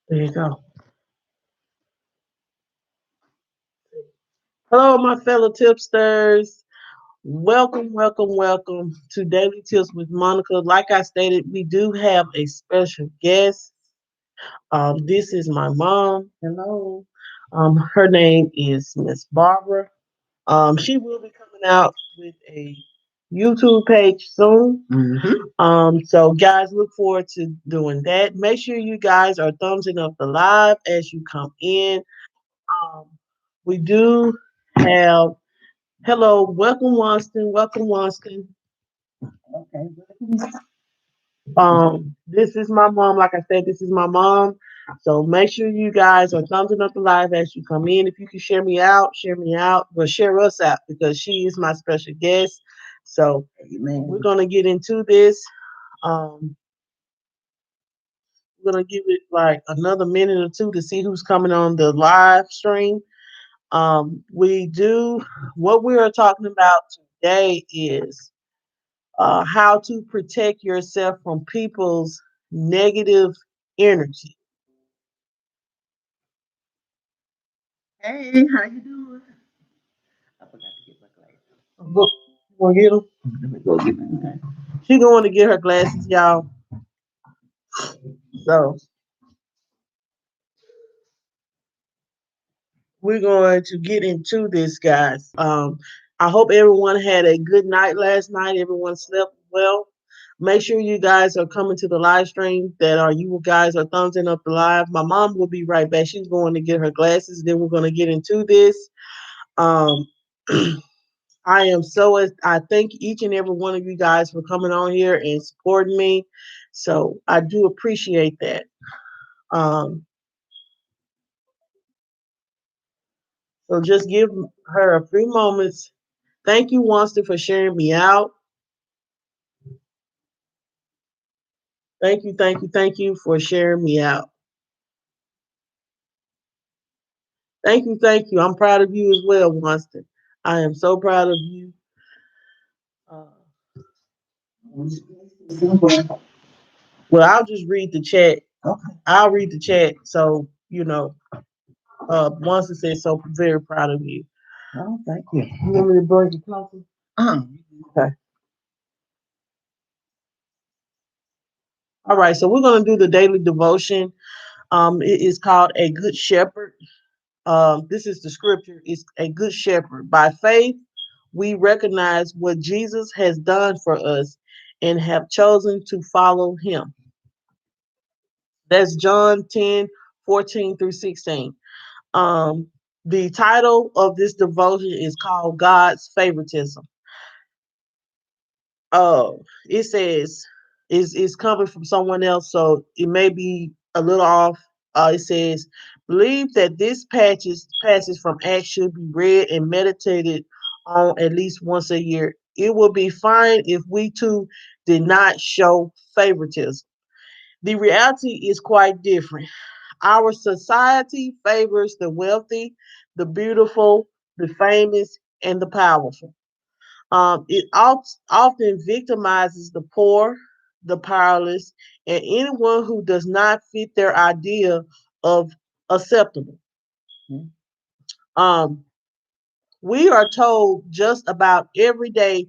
There you go. Hello, my fellow tipsters. Welcome to Daily Tips with Monica. Like I stated, we do have a special guest. This is my mom. Hello. Her name is Miss Barbara. She will be coming out with a YouTube page soon. So guys, look forward to doing that. Make sure you guys are thumbsing up the live as you come in. Um, we do have hello, welcome Wonston, welcome Wonston. Okay. This is my mom. Like I said, this is my mom. So make sure you guys are thumbsing up the live as you come in. If you can share me out, share me out, but share us out because she is my special guest. So we're gonna get into this. Um, we're gonna give it like another minute or two to see who's coming on the live stream. We do what we are talking about today is how to protect yourself from people's negative energy. Hey, how you doing? I forgot to get my glasses. Look, you want to get them? Let me go get them. Okay. She going to get her glasses, y'all. So we're going to get into this, guys. I hope everyone had a good night last night. Everyone slept well. Make sure you guys are coming to the live stream. That are you guys are thumbsing up the live. My mom will be right back. She's going to get her glasses. Then we're going to get into this. Um, I thank each and every one of you guys for coming on here and supporting me. So I do appreciate that. Um, so just give her a few moments. Thank you, Winston, for sharing me out. Thank you for sharing me out. Thank you. I'm proud of you as well, Winston. I am so proud of you. Uh, well, I'll just read the chat. Okay. I'll read the chat. So, Winston says, so very proud of you. Oh, thank you. You want me to bring you closer? Uh, Okay. All right. So we're going to do the daily devotion. It is called A Good Shepherd. This is the scripture. It's a good shepherd. By faith, we recognize what Jesus has done for us and have chosen to follow him. That's John 10:14 through 16. Um, the title of this devotion is called God's Favoritism. It says is coming from someone else, so it may be a little off. It says, believe that this passage from Acts should be read and meditated on at least once a year. It would be fine if we too did not show favoritism. The reality is quite different. Our society favors the wealthy, the beautiful, the famous, and the powerful. It often victimizes the poor, the powerless, and anyone who does not fit their idea of acceptable. Um, we are told just about every day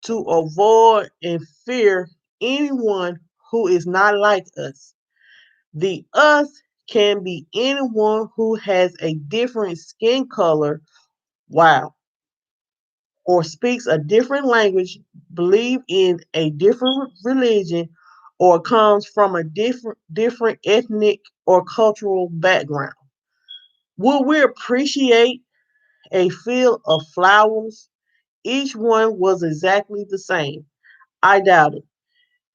to avoid and fear anyone who is not like us. The us can be anyone who has a different skin color, wow, or speaks a different language, believe in a different religion, or comes from a different ethnic or cultural background. Will we appreciate a field of flowers? Each one was exactly the same. I doubt it.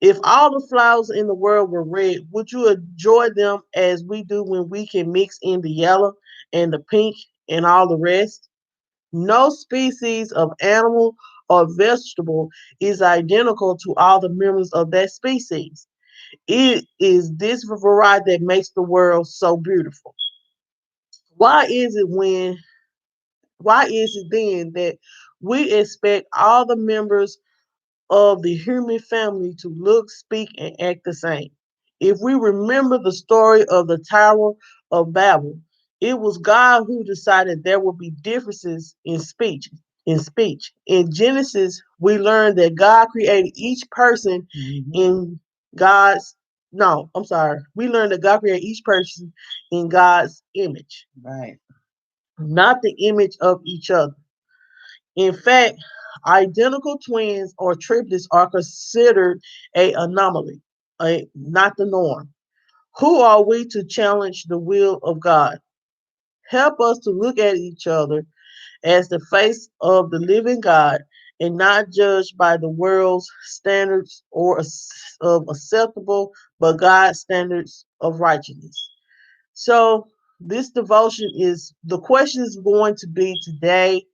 If all the flowers in the world were red, would you enjoy them as we do when we can mix in the yellow and the pink and all the rest? No species of animal or vegetable is identical to all the members of that species. It is this variety that makes the world so beautiful. Why is it when why is it then that we expect all the members of the human family to look, speak, and act the same? If we remember the story of the Tower of Babel, it was God who decided there would be differences in speech. In Genesis, we learn that God created each person in God's no, I'm sorry. We learned that God created each person in God's image, Right. not the image of each other. In fact, identical twins or triplets are considered a anomaly, not the norm. Who are we to challenge the will of God? Help us to look at each other as the face of the living God and not judged by the world's standards of acceptable, but God's standards of righteousness. So this devotion is the question is going to be today,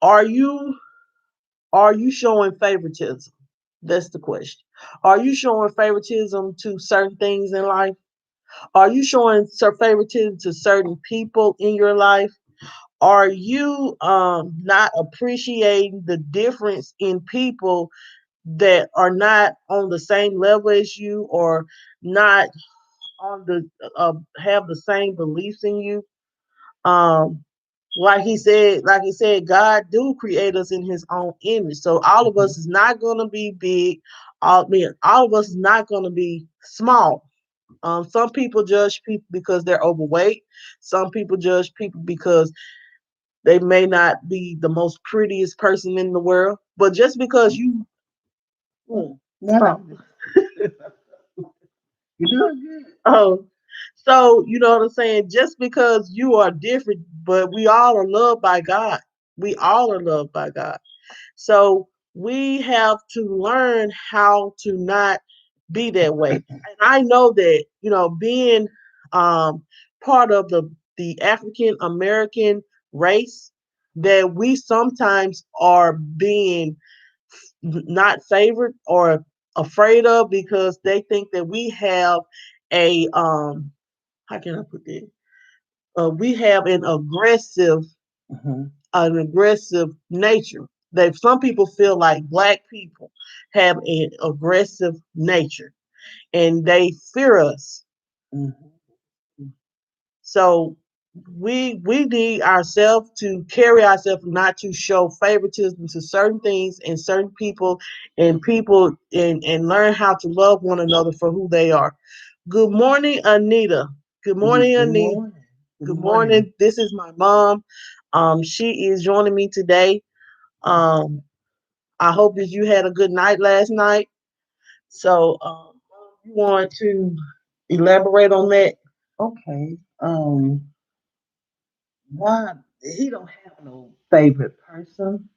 are you showing favoritism? That's the question. Are you showing favoritism to certain things in life? Are you showing favoritism to certain people in your life? Are you not appreciating the difference in people that are not on the same level as you or not on the have the same beliefs in you? Um, like he said, God do create us in His own image. So all of us is not gonna be big. All of us is not gonna be small. Some people judge people because they're overweight. Some people judge people because they may not be the most prettiest person in the world. But just because you, No, oh, you're doing good. oh, so you know what I'm saying. Just because you are different, but we all are loved by God. We all are loved by God. So we have to learn how to not be that way. And I know that, being part of the African American race, that we sometimes are being not favored or afraid of because they think that we have a how can I put this? We have Hmm. an aggressive nature. That some people feel like black people have an aggressive nature and they fear us. Hmm. So we need ourselves to carry ourselves, not to show favoritism to certain things and certain people and learn how to love one another for who they are. Good morning, Anita. Good morning, Good Anita. morning. Good Good morning. morning. This is my mom. She is joining me today. Um, I hope that you had a good night last night. So, you want to elaborate on that? Okay. God, He don't have no favorite person.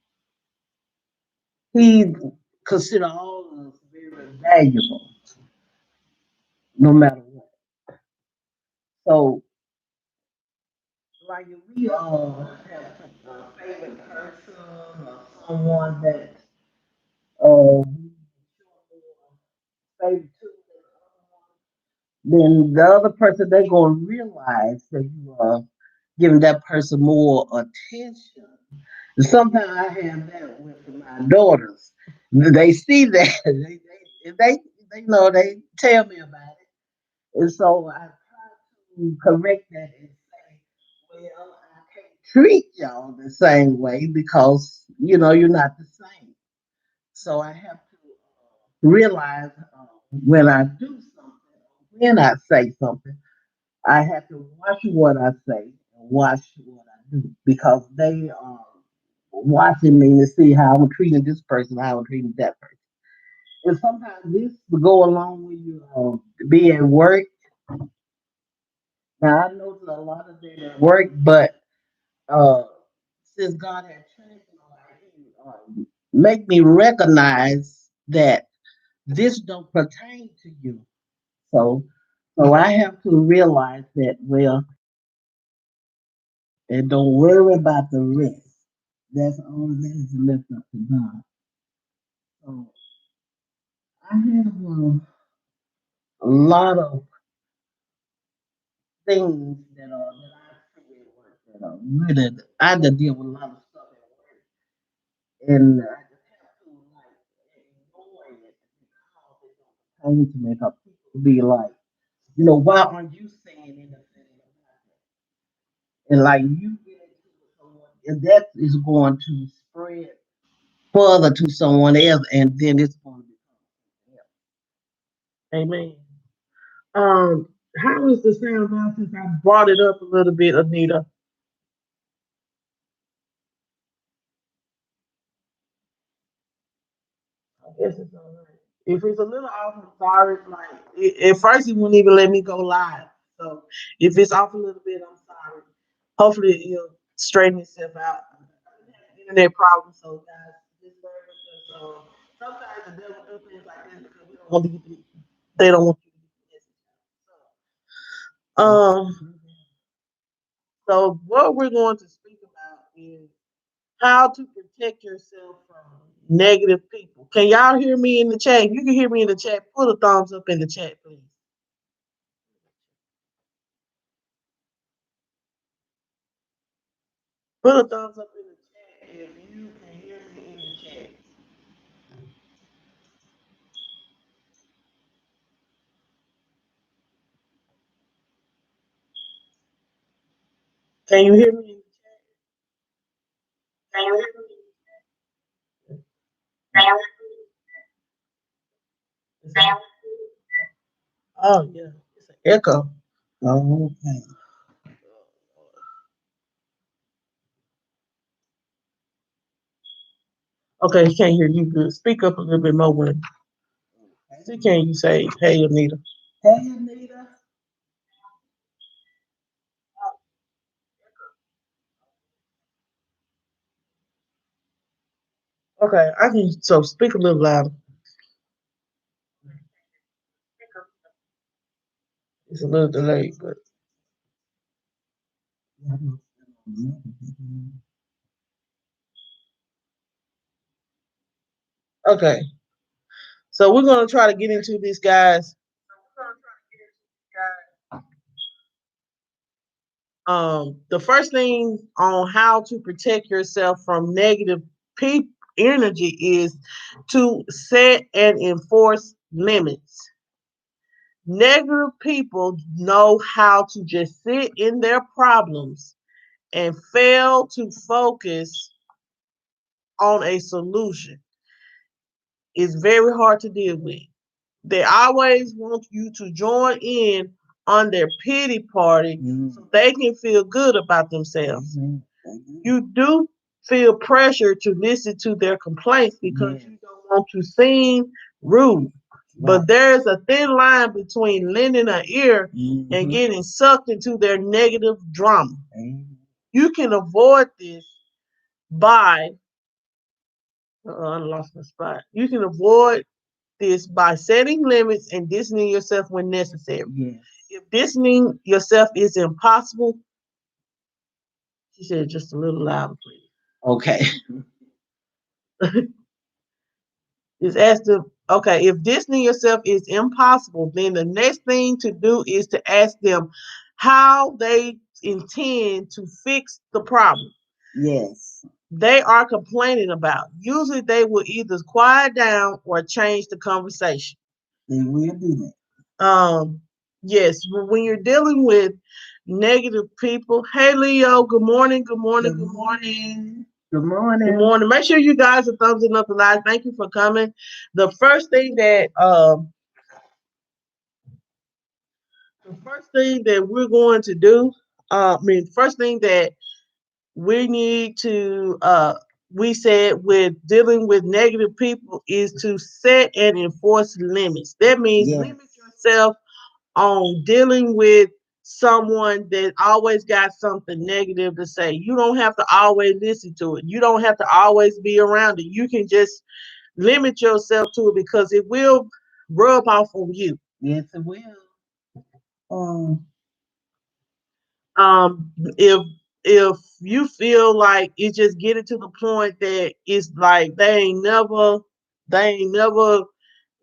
He consider all of us very valuable, no matter what. So, like if we have a favorite person or someone that we favorite to, then the other person they're gonna realize that you are giving that person more attention. Sometimes I have that with my daughters. They see that they know they tell me about it, and so I try to correct that and say, well, I can't treat y'all the same way because you're not the same. So I have to realize when I do something, when I say something, I have to watch what I say and watch what I do because they are watching me to see how I'm treating this person, how I'm treating that person. And sometimes this will go along with you be at work. Now I know that a lot of them at work, but uh, since God had changed my life, He make me recognize that this don't pertain to you. So, so I have to realize that. Well, and don't worry about the rest. That's all that is left up to God. So I have a lot of things that I see at work that are really I had to deal with a lot of stuff at work, and I just have to like ignore it because it don't pertain to me. Be like, why aren't you saying anything about it? And like you get into it with someone, and that is going to spread further to someone else, and then it's going to become Amen. How is the sound now since I brought it up a little bit, Anita? I guess it's all right. If it's a little off, I'm sorry. Like at first, he wouldn't even let me go live. So if it's off a little bit, I'm sorry. Hopefully, it'll straighten itself out. Internet problem, so guys, just bear with us. Sometimes the devil do things like this because we don't want to get they don't want you to get the message. help. So what we're going to speak about is how to protect yourself from negative people. Can y'all hear me in the chat? If you can hear me in the chat, put a thumbs up in the chat, please. Put a thumbs up in the chat if you can hear me in the chat. Can you hear me in the chat? Can you hear me? Can you hear me? Oh yeah, it's an echo. Oh, okay. Okay, he can't hear you good. Speak up a little bit more when see can you say, hey Anita. Hey, Anita. Okay, I can so speak a little louder. It's a little delayed, but okay. So we're gonna try to get into this, guys. The first thing on how to protect yourself from negative energy is to set and enforce limits. Negative people know how to just sit in their problems and fail to focus on a solution. It's very hard to deal with. They always want you to join in on their pity party so they can feel good about themselves. You do feel pressure to listen to their complaints because you don't want to seem rude. But there's a thin line between lending an ear and getting sucked into their negative drama. You can avoid this by, I lost my spot. You can avoid this by setting limits and distancing yourself when necessary. Yes. If distancing yourself is impossible, she said just a little louder, please. Okay. Is ask them, okay, if distancing yourself is impossible, then the next thing to do is to ask them how they intend to fix the problem Yes. they are complaining about. Usually they will either quiet down or change the conversation. They will do that. Yes, when you're dealing with negative people, hey Leo, good morning, good morning, good morning. Good morning. Good morning. Make sure you guys are thumbsing up the live. Thank you for coming. The first thing that we're going to do, first thing that we need to we said with dealing with negative people is to set and enforce limits. That means limit yourself on dealing with someone that always got something negative to say. You don't have to always listen to it. You don't have to always be around it. You can just limit yourself to it because it will rub off on you. Yes, it will. Um, if you feel like it's just getting to the point that it's like they ain't never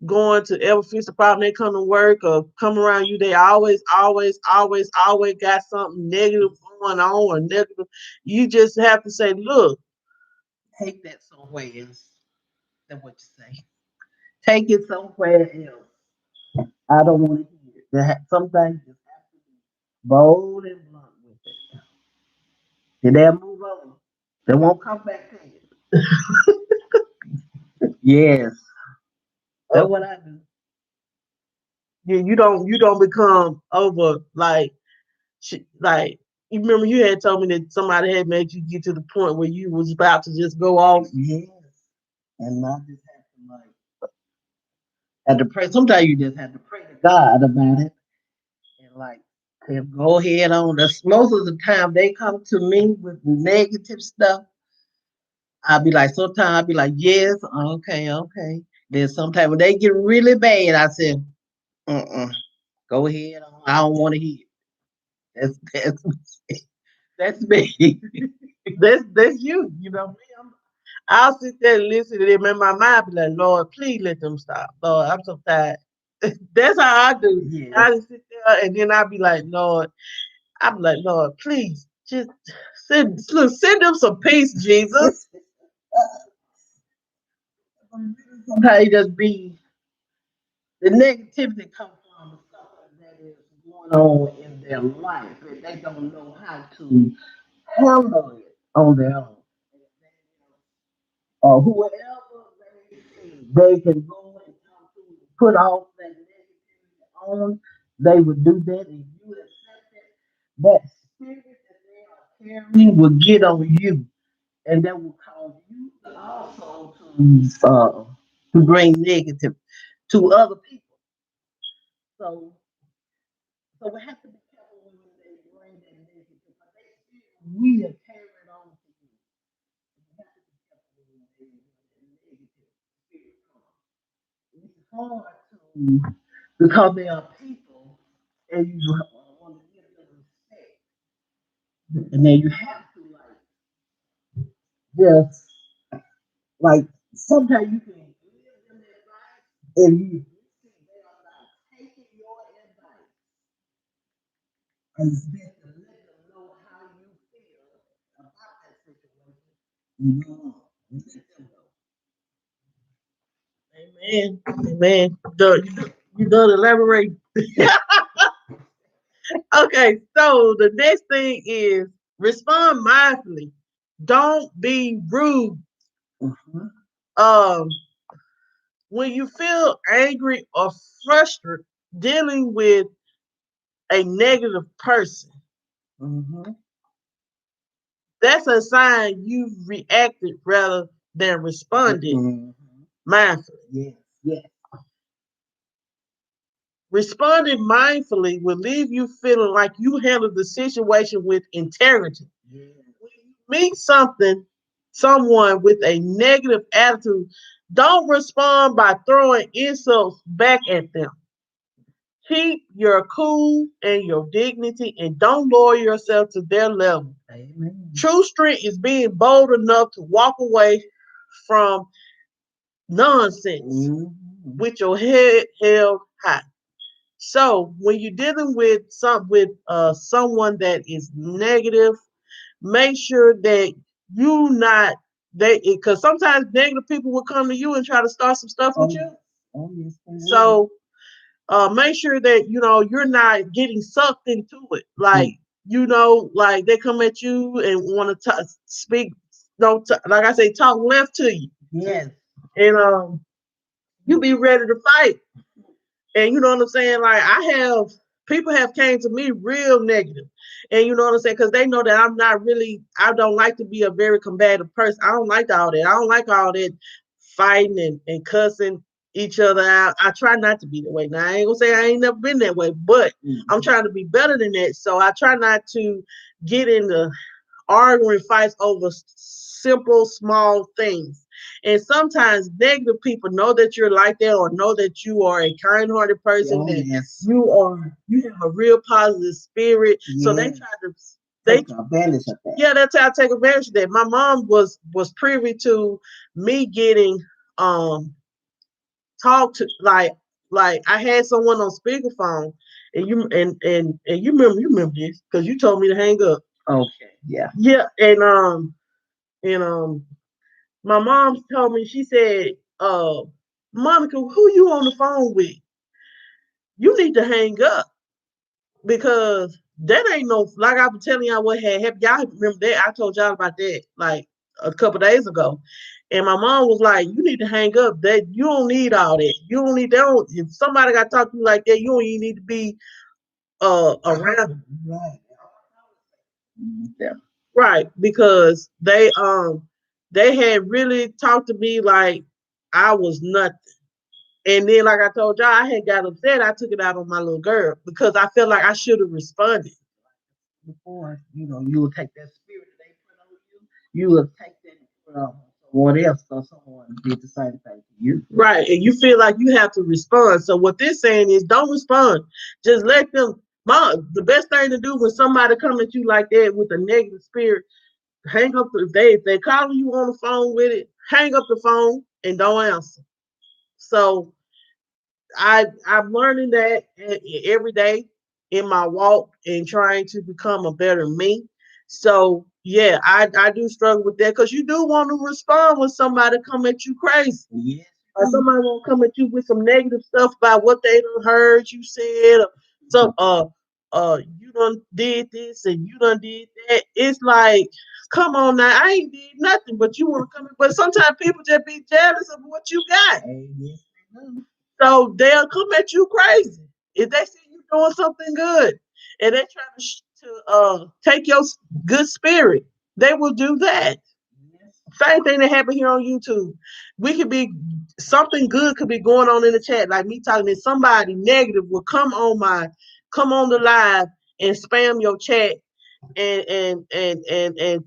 going to ever fix the problem. They come to work or come around you. They always got something negative going on or negative. You just have to say, look, take that somewhere else. That's what you say. Take it somewhere else. I don't want to hear it. Some things just have to be bold and blunt with it. And they'll move on. They won't come back to you. Yes, that's Oh, what I do. you don't become over like you remember you had told me that somebody had made you get to the point where you was about to just go off. Yes, and I just have to have to pray. Sometimes you just have to pray to God about it and tell him, go ahead on. That's most of the time they come to me with negative stuff. I'll be like, sometimes I'll be like, yes, okay, okay. Then sometimes when they get really bad, I say, go ahead on. I don't want to hear. That's that's me. That's you. You know me. I'll sit there and listen to them in my mind, be like, Lord, please let them stop. Lord, I'm so tired. That's how I do. Yes. I just sit there and then I'll be like, Lord, I'm like, Lord, please just send them some peace, Jesus. Sometimes it just be the negativity comes from something that is going on in their life and they don't know how to handle it on their own. Or whoever they can go and talk to, put off that negativity on, they would do that if you accept it. That spirit that they are carrying will get on you, and that will cause you also to bring negative to other people. So so we have to be careful when they bring that negative, but they still will carry it on to you. You have to be careful when they bring that negative spirit come. It's hard to because they are people and you want to give them respect. And then you have to just like sometimes you can give them advice and you see they are not taking your advice. And it's best to let them know how you feel about that situation. You know, and let them Amen. Amen. You done elaborate. Okay, so the next thing is respond mindfully. Don't be rude. know. Mm-hmm. Um, when you feel angry or frustrated dealing with a negative person, Mm-hmm. that's a sign you've reacted rather than responded Mm-hmm. mindfully. Yes, yes. Responding mindfully will leave you feeling like you handled the situation with integrity. Yes. When you meet someone with a negative attitude, don't respond by throwing insults back at them. Keep your cool and your dignity and don't lower yourself to their level. Amen. True strength is being bold enough to walk away from nonsense Mm-hmm. with your head held high. So when you're dealing with someone that is negative, make sure that you not they because sometimes negative people will come to you and try to start some stuff with Oh, you. yes. Oh, yes, they will. So make sure that you're not getting sucked into it. Mm. Like they come at you and want to speak. No, like I say, talk left to you, Yes. and you be ready to fight. And you know what I'm saying? Like people have came to me real negative. And you know what I'm saying? Because they know that I don't like to be a very combative person. I don't like all that. I don't like all that fighting and cussing each other out. I try not to be that way. Now I ain't gonna say I ain't never been that way, but I'm Mm-hmm. trying to be better than that. So I try not to get into arguing fights over simple, small things. And sometimes negative people know that you're like that or know that you are a kind hearted person, Oh, that yes. you have a real positive spirit. So they Yes. try to they Take advantage of that. yeah, that's how I take advantage of that. My mom was privy to me getting talked to like I had someone on speakerphone and you remember this because you told me to hang up. Okay. Yeah. Yeah, and my mom told me, she said, Monica, who you on the phone with? you need to hang up because that ain't no like I was telling y'all what had happened. Y'all remember that? I told y'all about that like a couple days ago. And my mom was like, "You need to hang up. That you don't need all that. You don't need that. If somebody got to talk to you like that, you don't even need to be around." Right. Yeah. Right, because they had really talked to me like I was nothing. And then like I told y'all, I had got upset. I took it out on my little girl because I felt like I should have responded. Before, you will take that spirit that they put on you, you will take that and put it on someone else, so someone did the same thing to you. Right. And you feel like you have to respond. So what they're saying is don't respond. Just let them the best thing to do when somebody come at you like that with a negative spirit, hang up if they calling you on the phone with it, hang up the phone and don't answer. So I'm learning that every day in my walk and trying to become a better me. So yeah, I do struggle with that because you do want to respond when somebody come at you crazy. Yes. Or somebody won't come at you with some negative stuff about what they done heard you said, or some you done did this and you done did that. It's like, come on now, I ain't did nothing, but you want to come in. But sometimes people just be jealous of what you got. Yes, they do. So they'll come at you crazy. If they see you doing something good and they try to take your good spirit, they will do that. Yes. Same thing that happened here on YouTube. We could be something good could be going on in the chat, like me talking to somebody negative will come on the live and spam your chat and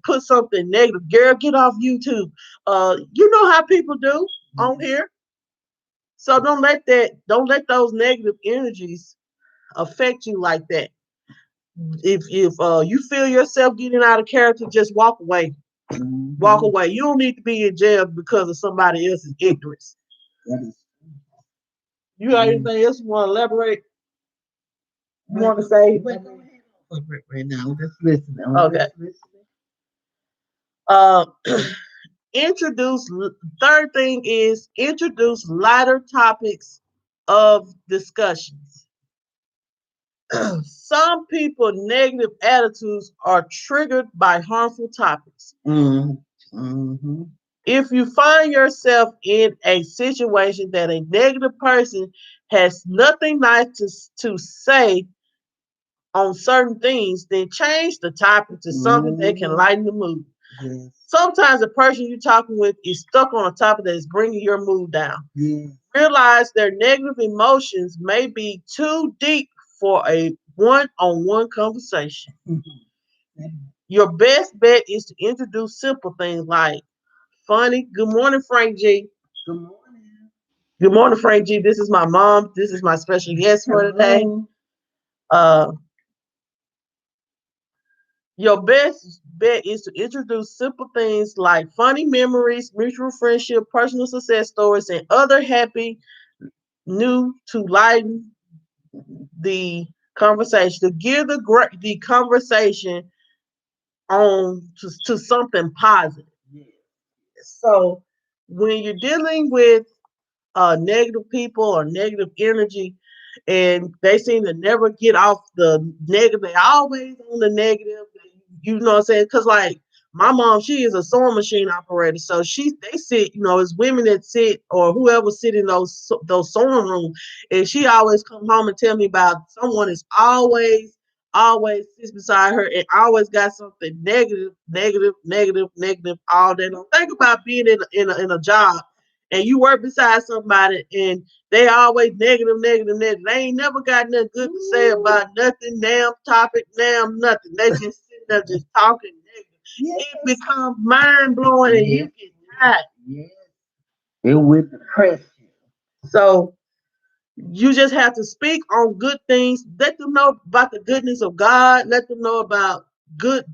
put something negative. Girl, get off YouTube. You know how people do on here. So don't let those negative energies affect you like that. If you feel yourself getting out of character, just walk away. Walk away. You don't need to be in jail because of somebody else's ignorance. That is. You got anything else you want to elaborate? You want to say? But go ahead right now. I'm just listening. Okay. Just listening. Uh, introduce. Third thing is introduce lighter topics of discussions. Some people negative attitudes are triggered by harmful topics. Mm-hmm. If you find yourself in a situation that a negative person has nothing nice to say on certain things, then change the topic to something that can lighten the mood. Yes. Sometimes the person you're talking with is stuck on a topic that is bringing your mood down. Yes. Realize their negative emotions may be too deep for a one-on-one conversation. Your best bet is to introduce simple things like funny. Good morning, Frank G. Good morning. Good morning, Frank G. This is my mom. This is my special guest for today. Uh, your best bet is to introduce simple things like funny memories, mutual friendship, personal success stories, and other happy new to lighten the conversation, to gear the conversation on to something positive. Yes. So when you're dealing with negative people or negative energy, and they seem to never get off the negative. They always on the negative. You know what I'm saying? Because like my mom, she is a sewing machine operator, so they sit. It's women that sit or whoever sit in those sewing rooms, and she always come home and tell me about someone is always sits beside her and always got something negative all day long. Think about being in a job and you work beside somebody and they always negative. They ain't never got nothing good to say about nothing, damn topic, damn nothing. They just sitting there just talking negative. Yes. It becomes mind blowing and you get tired. Yes. It will depress you. So you just have to speak on good things. Let them know about the goodness of God. Let them know about good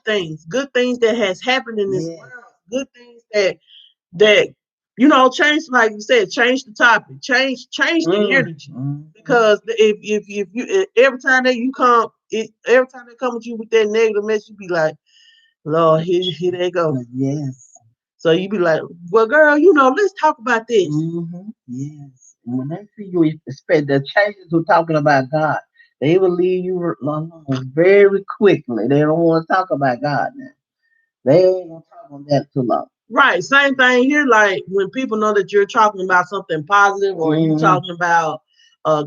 things that has happened in this world. Good things that change, like you said, change the topic, change the energy. Because if you every time that you come, every time they come with you with that negative message, you be like, Lord, here they go. Yes. So you be like, well, girl, let's talk about this. Yes. when they see you expect the changes who talking about God, they will leave you alone very quickly. They don't want to talk about God now. They ain't gonna talk on that too long. Right. Same thing here. Like when people know that you're talking about something positive or you Hmm. talking about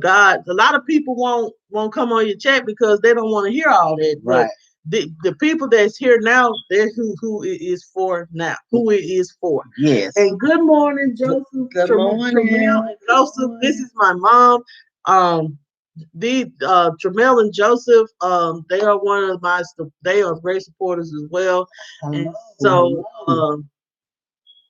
God, a lot of people won't come on your chat because they don't want to hear all that. But Right. the people that's here now, they're who it is for now. Who it is for. Yes. And good morning, Good, Joseph, good Tramel, morning. and Good Joseph. This morning. is my mom. Um, the Tramel and Joseph, they are one of my they are great supporters as well. Hello. And so Hello.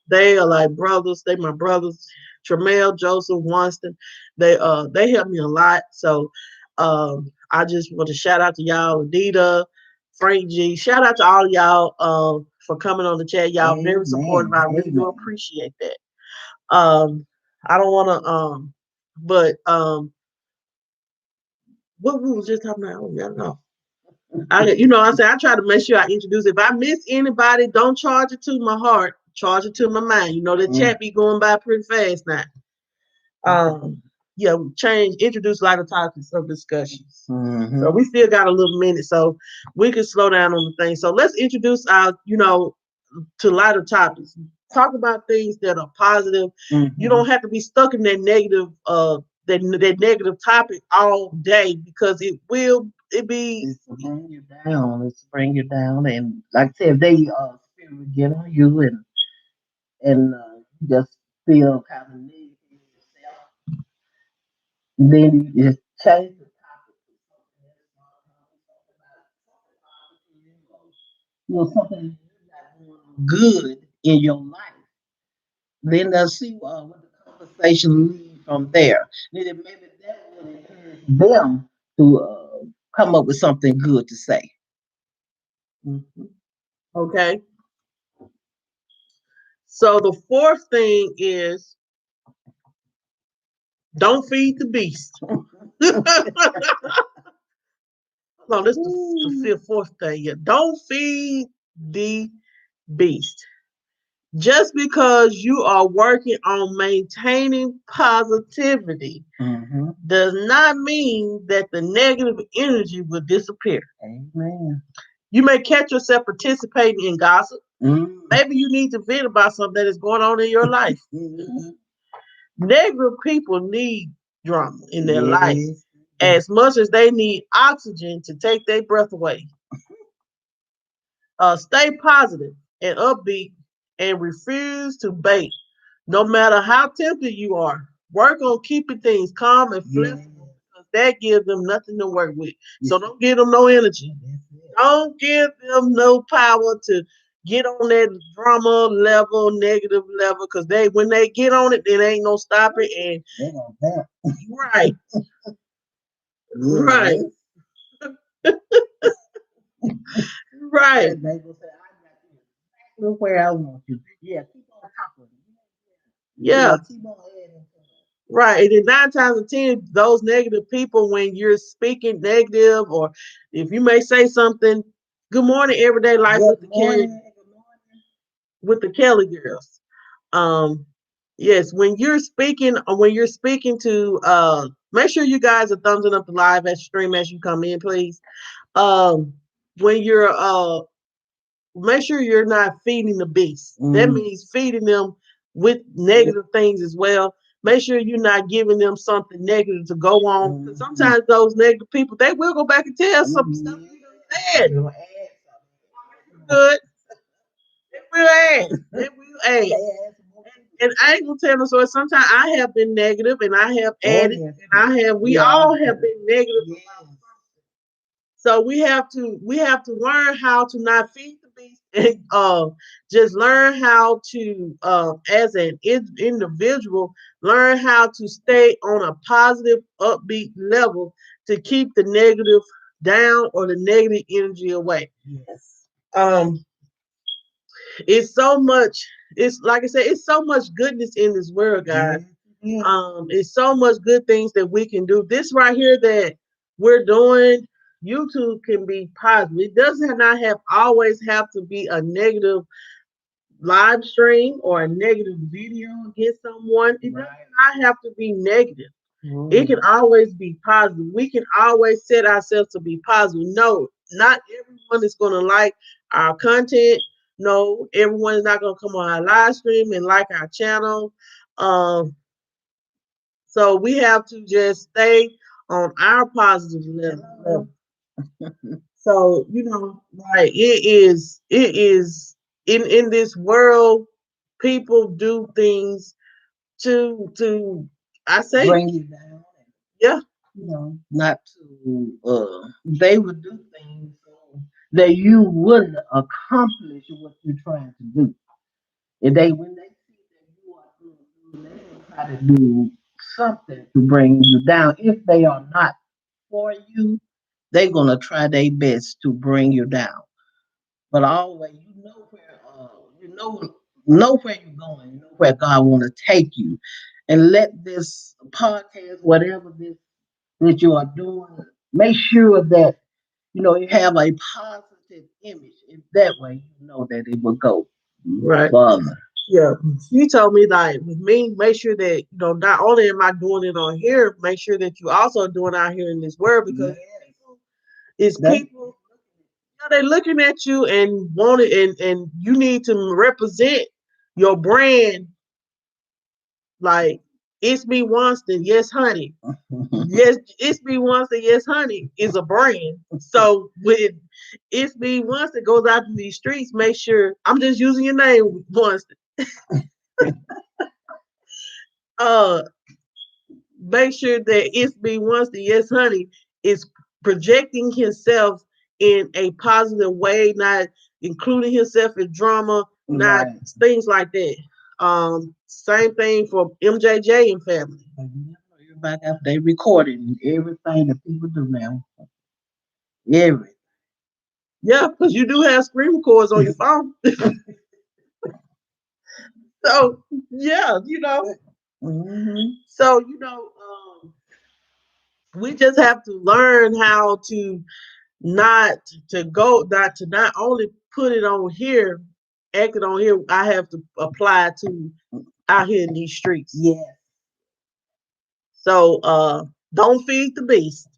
they are like brothers. They my brothers. Tramel, Joseph, Winston. They help me a lot. So I just want to shout out to y'all, Adita, Frank G. Shout out to all of y'all for coming on the chat. Y'all very supportive. Amen. I really do Amen. appreciate that. I don't wanna but what we was just talking about, I don't know. I say I try to make sure I introduce. If I miss anybody, don't charge it to my heart. Charge it to my mind. You know the Mm. chat be going by pretty fast now. Yeah, introduce a lot of topics of discussions. Mm-hmm. So we still got a little minute, so we can slow down on the thing. So let's introduce our, to lighter topics. Talk about things that are positive. Mm-hmm. You don't have to be stuck in that negative that negative topic all day because it be It's to bring you down. It's to bring you down. And like I said, if they spirit will get on you and just feel kind of negative yourself, then you just change the topic to something else. Something good in your life. Then they'll see what the conversation leads from there. Then maybe that will encourage them to come up with something good to say. Mhm. Okay. So the fourth thing is don't feed the beast. No, this is the fourth thing. Yeah. Don't feed the beast. Just because you are working on maintaining positivity Mm-hmm. does not mean that the negative energy will disappear. Amen. You may catch yourself participating in gossip. Mm-hmm. Maybe you need to vent about something that is going on in your life. Mm-hmm. Negative people need drama in their life Yes. as much as they need oxygen to take their breath away. Stay positive and upbeat and refuse to bait. No matter how tempted you are, work on keeping things calm and flexible because that gives them nothing to work with. So don't give them no energy. Don't give them no power to get on that drama level, negative level, because when they get on it, there ain't no stopping. And right, right, right. They will say, I got you where I want you. Yeah, keep on talking. Yeah, Keep on adding. right. And then 9 times out of 10, those negative people, when you're speaking negative, or if you may say something, good morning, everyday life Good with the morning. Kelly girls. Um, yes, when you're speaking to, make sure you guys are thumbsing up the live as stream as you come in, please. Um, when you're make sure you're not feeding the beast. That means feeding them with negative things as well. Make sure you're not giving them something negative to go on. Because sometimes those negative people, they will go back and tell some stuff you done said. Good. They will add. They will add. And I ain't gonna tell them. So sometimes I have been negative and I have added and we all have been negative about something. So we have to learn how to not feed the beast and just learn how to as an individual learn how to stay on a positive upbeat level to keep the negative down or the negative energy away. Yes. Um it's so much it's like I said, it's so much goodness in this world, guys. Yeah. It's so much good things that we can do. This right here that we're doing, YouTube can be positive. It doesn't not have always have to be a negative live stream or a negative video against someone, it does not have to be negative. It can always be positive. We can always set ourselves to be positive. No, not everyone is going to like our content. No, everyone is not going to come on our live stream and like our channel. Um, so we have to just stay on our positive level. So, like it is in this world, people do things to I say, bring you down. yeah, Not to they would do things so that you wouldn't accomplish what you're trying to do. And they when they see that you are doing good, they will try to do something to bring you down. If they are not for you, they're gonna try their best to bring you down. But always, you know where you're going. You know where God want to take you, and let this podcast, whatever this that you are doing, make sure that you have a positive image. In that way, you know that it will go right. further. Yeah, she told me like with me, make sure that not only am I doing it on here, make sure that you also doing out here in this world because it's That people. They're looking at you and want it, and you need to represent your brand. Like it's me Winston, yes, honey. Yes, it's me Winston, yes, honey is a brand. So with it's me Winston goes out to these streets, make sure I'm just using your name, Winston. Uh, make sure that it's me Winston, yes, honey is projecting himself in a positive way, not including himself in drama, not right. things like that. Same thing for MJJ and family. Everybody else, they recording everything that people do now. Every. Yeah, because you do have screen records on your phone. So yeah, So we just have to learn how to not not only put it on here, act it on here. I have to apply it to out here in these streets. Yeah. So don't feed the beast.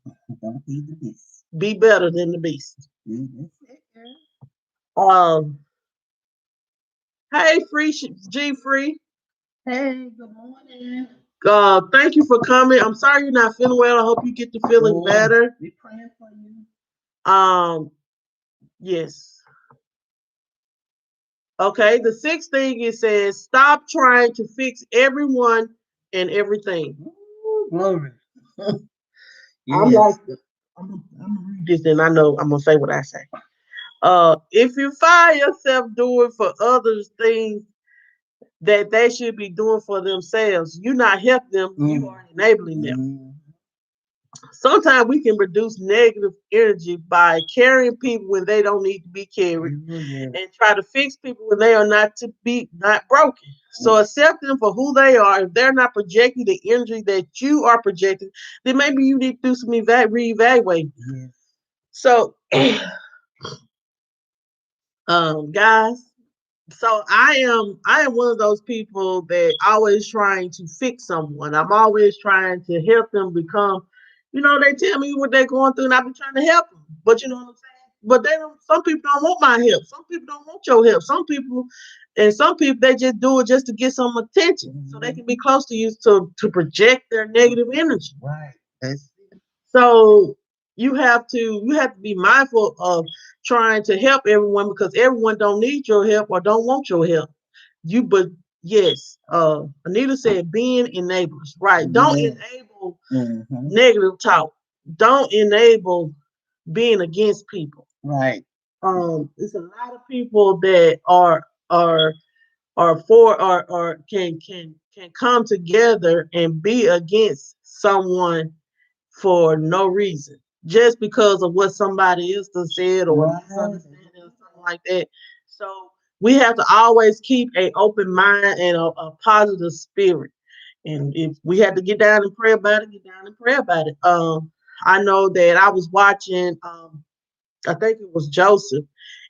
Don't feed the beast. Be better than the beast. Mm-hmm. Um, hey, G Free. Hey, good morning. Thank you for coming. I'm sorry you're not feeling well. I hope you get to feeling better. We praying for you. Um, yes. Okay. The sixth thing it says, stop trying to fix everyone and everything. Ooh, glory. I'm Yes. like, I'm gonna read this, and I know I'm gonna say what I say. If you find yourself doing for others things that they should be doing for themselves, you're not helping them. You are enabling them. Sometimes we can reduce negative energy by carrying people when they don't need to be carried and try to fix people when they are not broken. So accept them for who they are. If they're not projecting the energy that you are projecting, then maybe you need to do some reevaluate. So guys, so I am one of those people that always trying to fix someone. I'm always trying to help them become, they tell me what they're going through and I've been trying to help them. But you know what I'm saying? But they don't some people don't want my help. Some people don't want your help. Some people they just do it just to get some attention so they can be close to you to project their negative energy. Right. That's So you have to be mindful of trying to help everyone because everyone don't need your help or don't want your help. But yes, Anita said being enablers, right? Don't enable negative talk. Don't enable being against people. right. It's a lot of people that are for or can come together and be against someone for no reason, just because of what somebody else done said or misunderstanding or something like that. So we have to always keep an open mind and a positive spirit. And if we had to get down and pray about it, get down and pray about it. I know that I was watching. I think it was Joseph,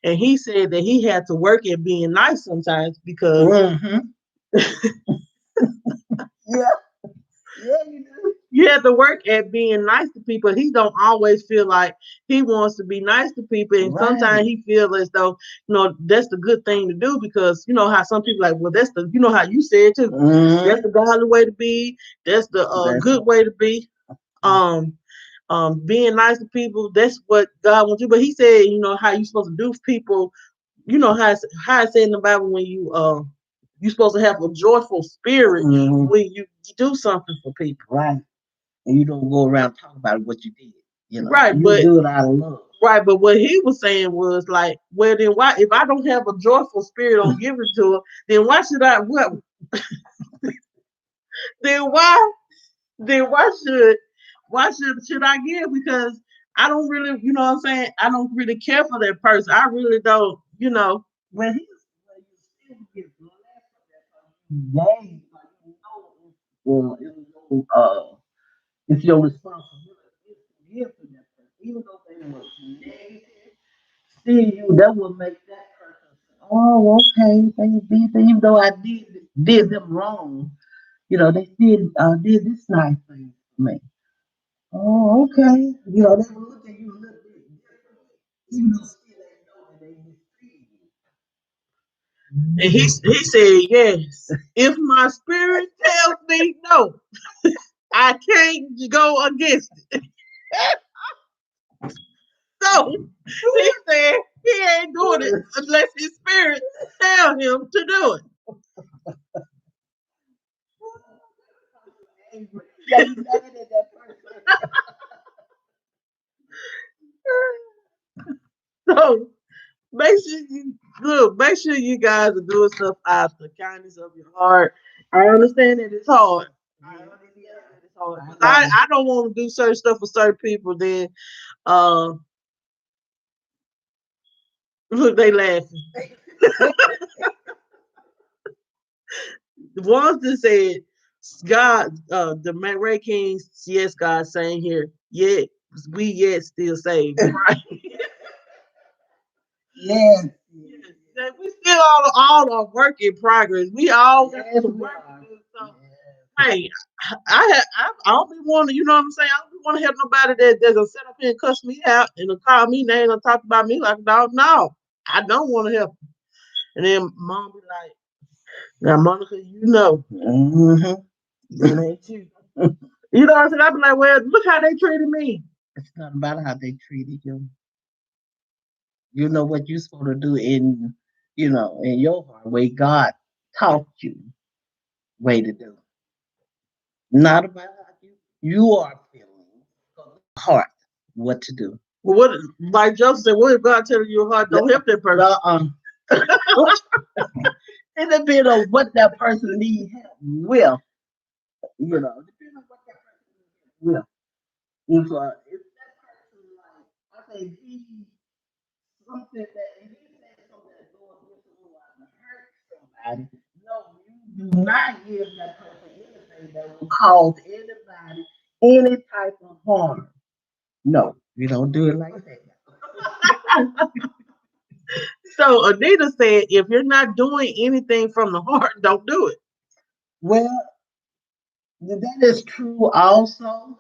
and he said that he had to work at being nice sometimes because Mm-hmm. Yeah, yeah, you do. you have to work at being nice to people. He don't always feel like he wants to be nice to people, and sometimes Right. he feels as though that's the good thing to do because you know how some people like, well, that's the how you said too. That's Mm-hmm. the godly way to be. That's the That's good way to be. Um, being nice to people. That's what God wants you. But He said, how you supposed to do for people. How it said in the Bible when you supposed to have a joyful spirit mm-hmm. when you do something for people. Right. And you don't go around talking about what you did. Right, You but do it out of love. right, but what he was saying was like, well, then why? If I don't have a joyful spirit on giving to him, then why should I? What? Then why? Then why should I give? Because I don't really, you know what I'm saying? I don't really care for that person. I really don't, When he when you still get blessed for that, yay, like it's your responsibility to give to that person, even though they were negative. Still, that will make that person say, "Oh, okay, they did, even though I did them wrong, they still did this nice thing for me." Oh, okay. They will look at you a little bit differently, even though still they know that they mistreated and you. he said yes. If my spirit tells me no, I can't go against it. So he said he ain't doing it unless his spirit tell him to do it. Angry. Yeah, you mad at that person. So make sure you guys are doing stuff out of the kindness of your heart. I understand that it's hard. I Yeah, understand that it's hard. yeah. I 'Cause I, know. I don't want to do certain stuff for certain people. Then uh, look, they laughing. The ones that said God, the Ray Kings, yes, God saying here, yet we yet still saved, right? Yes, yes, That we still all are work in progress. We all got yes, some we work to are. do. So Yes. hey, I don't be wanting, you know what I'm saying? I don't be want to help nobody that's gonna sit up here and cuss me out and call me names and talk about me like a dog. No, I don't want to help. And then mom be like, now Monica, Mm-hmm. it ain't you. You know what I'm saying? I be like, well, look how they treated me. It's not about how they treated you. You know what you're supposed to do in your heart, way God taught you way to do. Not about how you are feeling, but the heart, what to do. Well, what like Joseph said, what if God telling you your heart don't help that person? Uh-uh. It depends on what that person needs help with. Depending on what that person needs help with. If that person like I say he something that if he said something that goes with someone to hurt somebody, no, you do not give that person anything that will cause anybody any type of harm. No, you don't do it like that. So Anita said, if you're not doing anything from the heart, don't do it. Well, that is true also,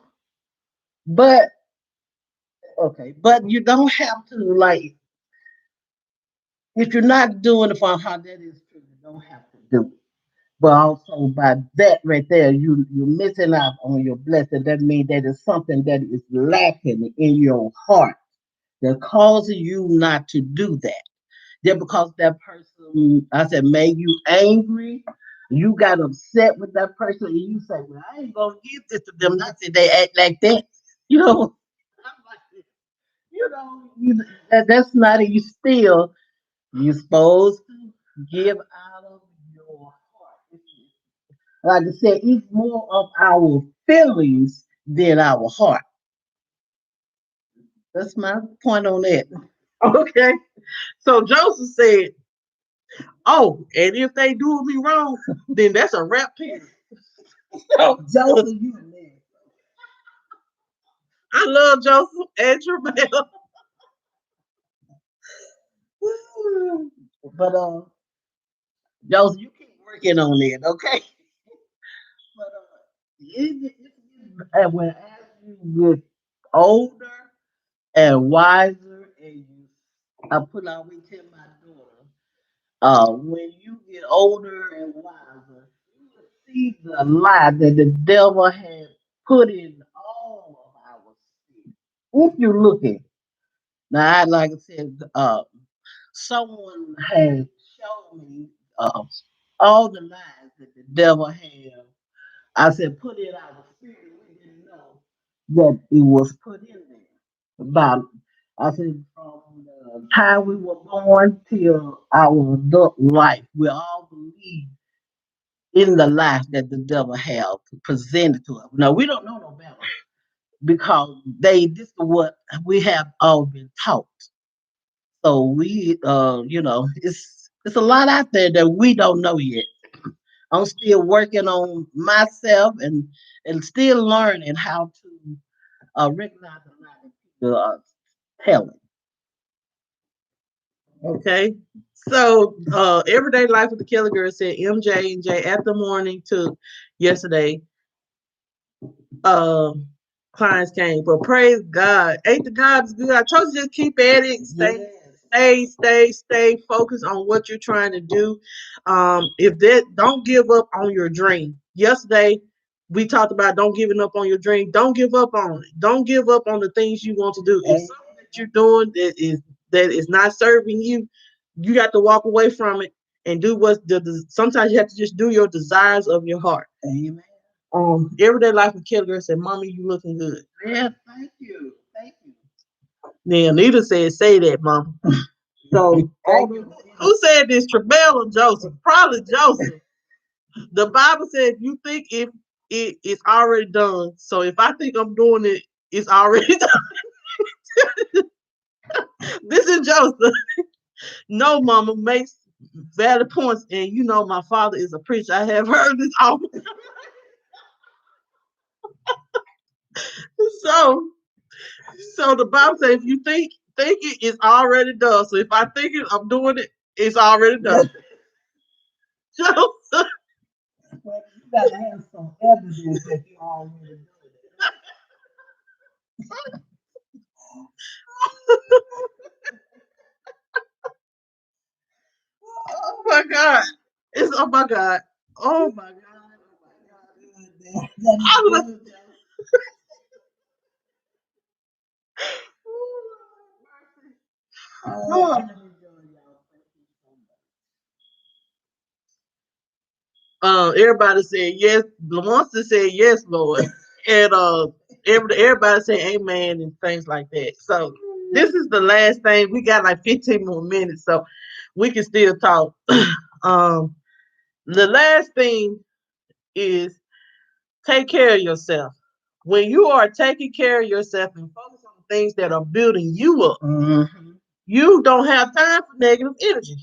but okay, but you don't have to like if you're not doing it for how that is true, you don't have to do it. But also by that right there, you're missing out on your blessing. That means that is something that is lacking in your heart that causes you not to do that. Just because that person, I said, made you angry, you got upset with that person, and you say, "Well, I ain't gonna give this to them." Not that they act like that, you know. I'm like, that's not you. Still, you're supposed to give out of your heart. Like I said, it's more of our feelings than our heart. That's my point on that. Okay. So Joseph said, oh, and if they do me wrong, then that's a rap period. So, Joseph, you a man. I love Joseph and Tramel. But Joseph, you keep working on it, okay? But and when as you get older and wiser, and you, I put always tell my daughter, when you get older and wiser, you will see the lie that the devil has put in all of our cities. If you look at it. Now, like I said, someone has shown me all the lies that the devil had. I said, put it out of spirit. We didn't know that it was put in there. About, I said, from the time we were born till our adult life, we all believe in the life that the devil had presented to us. Now, we don't know no better because this is what we have all been taught. So we, it's a lot out there that we don't know yet. I'm still working on myself and still learning how to recognize a lot of people telling. Okay. So, everyday life with the Kelly girl said MJ and J after morning to yesterday. Um, Clients came, but praise God. Ain't the God is good? I told you just keep at it. Yes. Stay focused on what you're trying to do. If that, don't give up on your dream. Yesterday we talked about don't giving up on your dream. Don't give up on it. Don't give up on the things you want to do. If something that you're doing that is not serving you, you got to walk away from it and do what sometimes you have to just do your desires of your heart. Amen. Everyday life with Kelly girl said, "Mommy, you looking good." Yeah, thank you. Thank you. Now, Nita said, "Say that, Mama." So, Thank you. who said this? Trebell or Joseph? Probably Joseph. The Bible says, "You think if it's already done." So, if I think I'm doing it, it's already done. This is Joseph. No, Mama makes valid points, and you know my father is a preacher. I have heard this all. So, so the Bible says, "If you think it is already done." So, if I think I'm doing it, it's already done. Joseph. Well, you gotta have some evidence that you already doing it. Oh my God. It's oh my God. Oh my God. That I is was good. Oh, like, let me join y'all. Thank you so everybody said yes. Lamonster said yes, Lord. And everybody said amen and things like that. So this is the last thing. We got like 15 more minutes, so we can still talk. um the last thing is take care of yourself. When you are taking care of yourself and focus on things that are building you up, much. you don't have time for negative energy.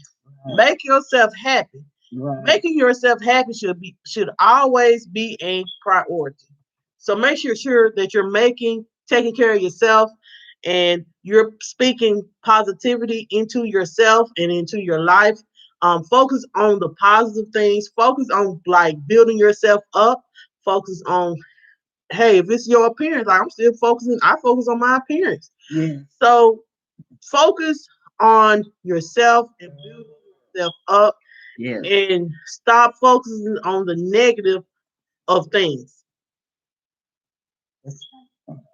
Right. Make yourself happy. Right. Making yourself happy should always be a priority. So make sure that you're taking care of yourself and you're speaking positivity into yourself and into your life. Focus on the positive things. Focus on like building yourself up. Focus on, hey, if it's your appearance, like I'm still focusing. I focus on my appearance. Yeah. So focus on yourself and build yourself up Yes. and stop focusing on the negative of things. That's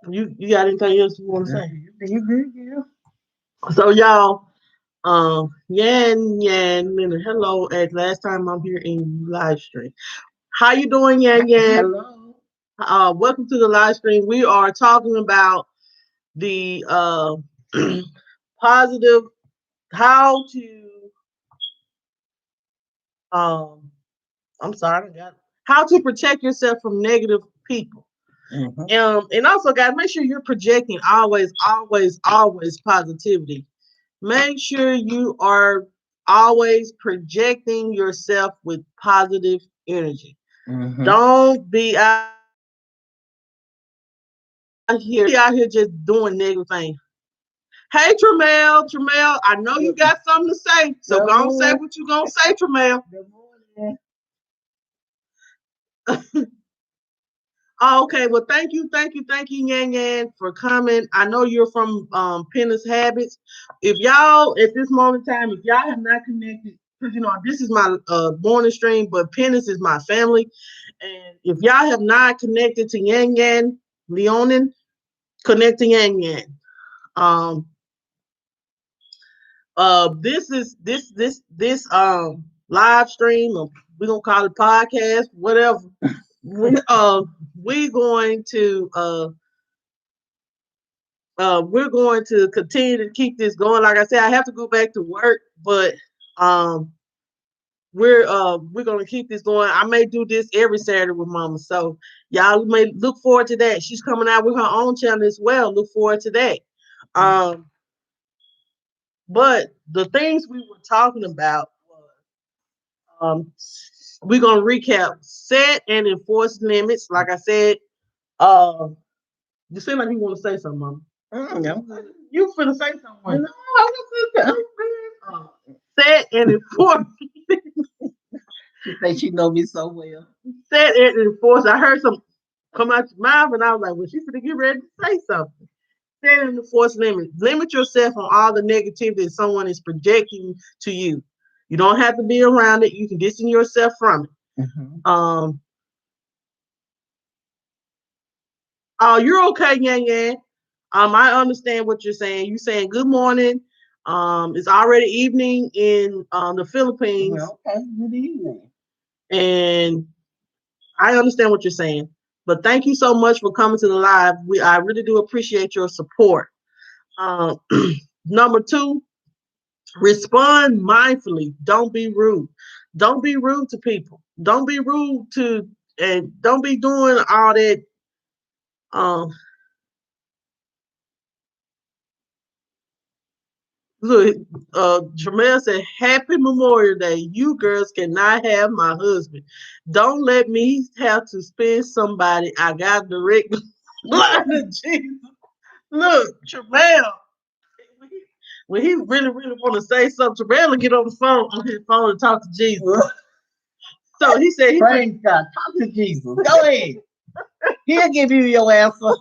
You got anything else you want to right. say? You good, yeah. So y'all, Yan minute. Hello, at last time I'm here in live stream. How you doing, Yan? Hello. Welcome to the live stream. We are talking about the positive, how to um I'm sorry, I got how to protect yourself from negative people. And also, guys, make sure you're projecting always positivity. Make sure you are always projecting yourself with positive energy. Don't be out here just doing negative things. Hey, Hey, Tramel, I know you got something to say, so Good go on say morning. what you gonna say, Tramel. Good morning. Oh, okay, well, thank you, Yang Yang, for coming. I know you're from Pennis Habits. If y'all at this moment in time, if y'all have not connected, because this is my morning stream, but Pennis is my family, and if y'all have not connected to Yang Yang Leonin, connect to Yang Yang. Um, this live stream, or we're gonna call it podcast, whatever. We going to we're going to continue to keep this going. Like I said, I have to go back to work, but um we're gonna keep this going. I may do this every Saturday with Mama, so y'all may look forward to that. She's coming out with her own channel as well. Look forward to that. Um, but the things we were talking about um we're gonna recap: set and enforce limits. Like I said, uh, you seem like you want to say something, Mama. No. You finna say something. No, I was Uh, set and enforce. She say she know me so well. Set and enforce. I heard some come out your mouth, and I was like, "Well, she's gonna get ready to say something." Set and enforce limit. Limit yourself on all the negativity that someone is projecting to you. You don't have to be around it. You can distance yourself from it. Mm-hmm. Oh, you're okay, Yang Yang. I understand what you're saying. You're saying good morning. It's already evening in the Philippines, Well, okay, good evening. and I understand what you're saying. But thank you so much for coming to the live. I really do appreciate your support. Um, number two, respond mindfully. Don't be rude. Don't be rude to people. Don't be rude to, and don't be doing all that. Um, Look, Jamel said, "Happy Memorial Day. You girls cannot have my husband. Don't let me have to spend somebody. I got direct line to Jesus." Look, Jamel, when he really, really want to say something, Jamel will get on his phone and talk to Jesus. So he said, Praise God. Talk to Jesus. Go ahead. He'll give you your answer.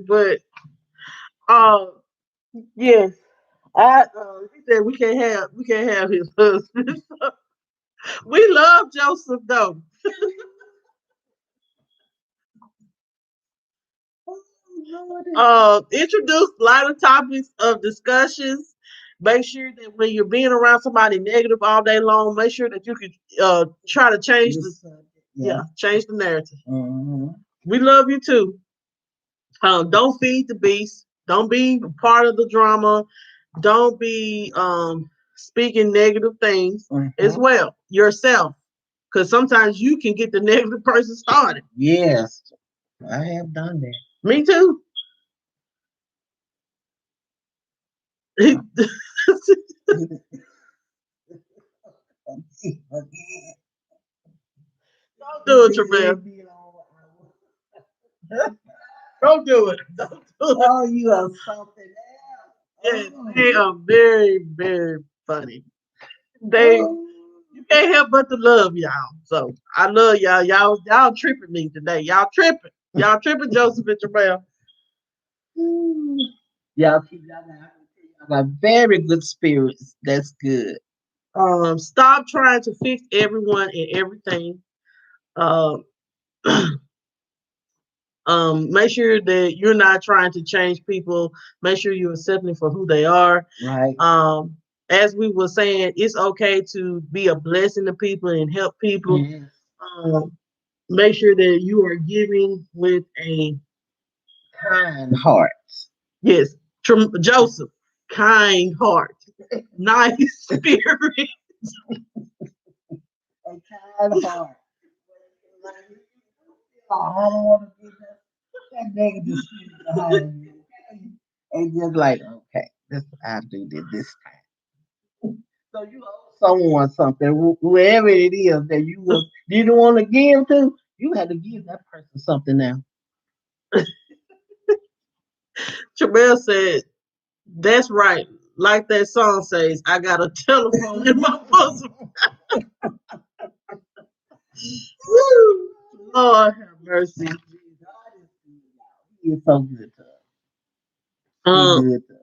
but uh, yes, he said we can't have his husband. We love Joseph though. Introduce lighter topics of discussions. Make sure that when you're being around somebody negative all day long, make sure that you can try to change change the narrative. Mm-hmm. We love you too. Don't feed the beast. Don't be part of the drama. Don't be speaking negative things as well yourself, because sometimes you can get the negative person started. Yes, I have done that. Me too. Don't do it, Travell. Don't do it. Don't do it. Oh, you are something else. Yes, they are very, very funny. They You can't help but to love y'all. So I love y'all. Y'all tripping me today. Y'all tripping. Y'all tripping, Joseph and Travell. Y'all got very good spirits. That's good. Stop trying to fix everyone and everything. Um, make sure that you're not trying to change people. Make sure you're accepting for who they are. Right. As we were saying, it's okay to be a blessing to people and help people. Yes. Um, make sure that you are giving with a Kind heart. yes, Joseph, kind heart, nice spirit. A kind heart. I don't want to get that negative spirit behind you. Okay? And just like, okay, this I'll do this time. So you owe someone something, whoever it is that you don't want to give to, you have to give that person something now. Shabelle said, "That's right. Like that song says, I got a telephone in my bosom." Woo! Lord have mercy. He is so good to us. He's Um, good to us.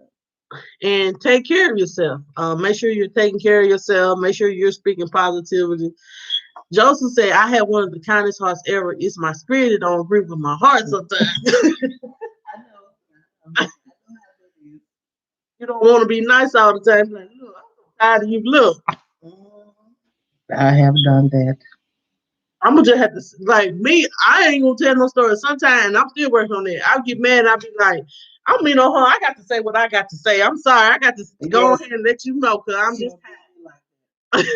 and take care of yourself. Make sure you're taking care of yourself. Make sure you're speaking positivity. Joseph said, "I have one of the kindest hearts ever. It's my spirit that don't agree with my heart sometimes." I know. I know how that is. You don't want to be nice all the time. Like, look, I'm so tired of you. Look, I have done that. I'm gonna just have to like me. I ain't gonna tell no story. Sometimes I'm still working on it. I'll get mad. I'll be like, I don't mean no harm. I got to say what I got to say. I'm sorry. I got to go Yes. ahead and let you know because I'm just tired.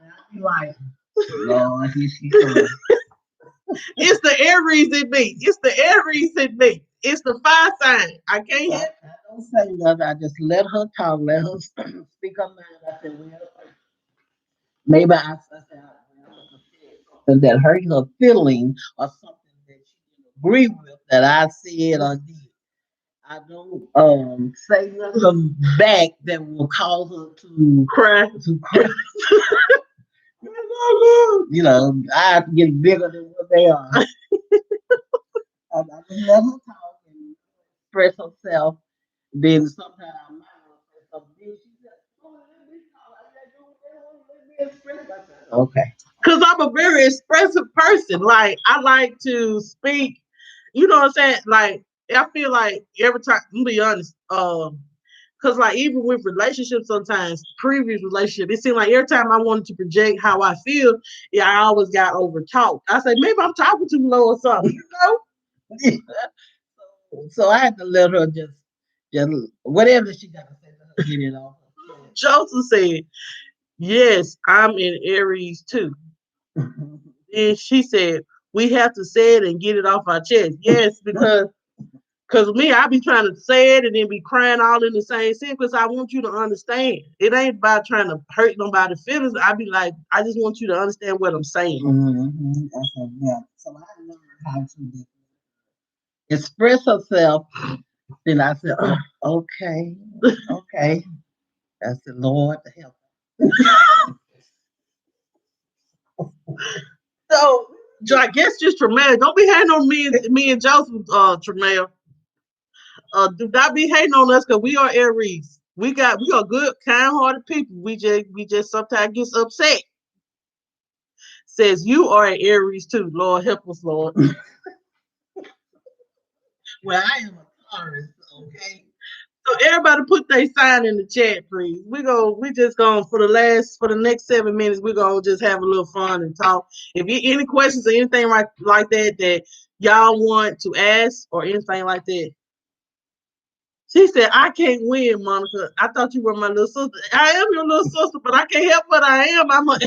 And I be like, Lord, here she comes. It's the Aries in me. It's the Aries in me. It's the fire sign. I can't I help. don't say nothing. I just let her talk, let her speak her mind. I said, well, maybe I said something that hurt her feeling or something that she didn't agree with that I said or did. I don't say nothing back that will cause her Cry. to cry. You know, I have to get bigger than what they are. I just let her talk and express herself. Then sometimes I might want to say something. Then she said, "Oh, let me talk. Let me express myself." Okay. Because I'm a very expressive person. Like, I like to speak. You know what I'm saying? Like, I feel like every time, I'm gonna be honest, because like even with relationships, sometimes previous relationship, it seemed like every time I wanted to project how I feel, yeah, I always got over talked. I say maybe I'm talking too low or something, you know? So I had to let her just whatever she got to say, let her get it off. Joseph said, "Yes, I'm in Aries too." And she said, "We have to say it and get it off our chest." Yes, because me, I be trying to say it and then be crying all in the same sentence because I want you to understand. It ain't about trying to hurt nobody's feelings. I be like, I just want you to understand what I'm saying. I said, yeah. So I learned how to express herself. Then I said, oh, okay, okay. That's the Lord to help. So I guess just Tremaine. Don't be hating on me and Joseph, Tremaine. Do not be hating on us because we are Aries. We are good, kind hearted people. We just sometimes gets upset. Says you are an Aries too. Lord help us, Lord. Well, I am a Taurus, okay? So everybody put their sign in the chat, please. We just going for the next 7 minutes, we're gonna just have a little fun and talk. If you any questions or anything like that y'all want to ask or anything like that. She said, "I can't win, Monica. I thought you were my little sister. I am your little sister, but I can't help what I am. I'm a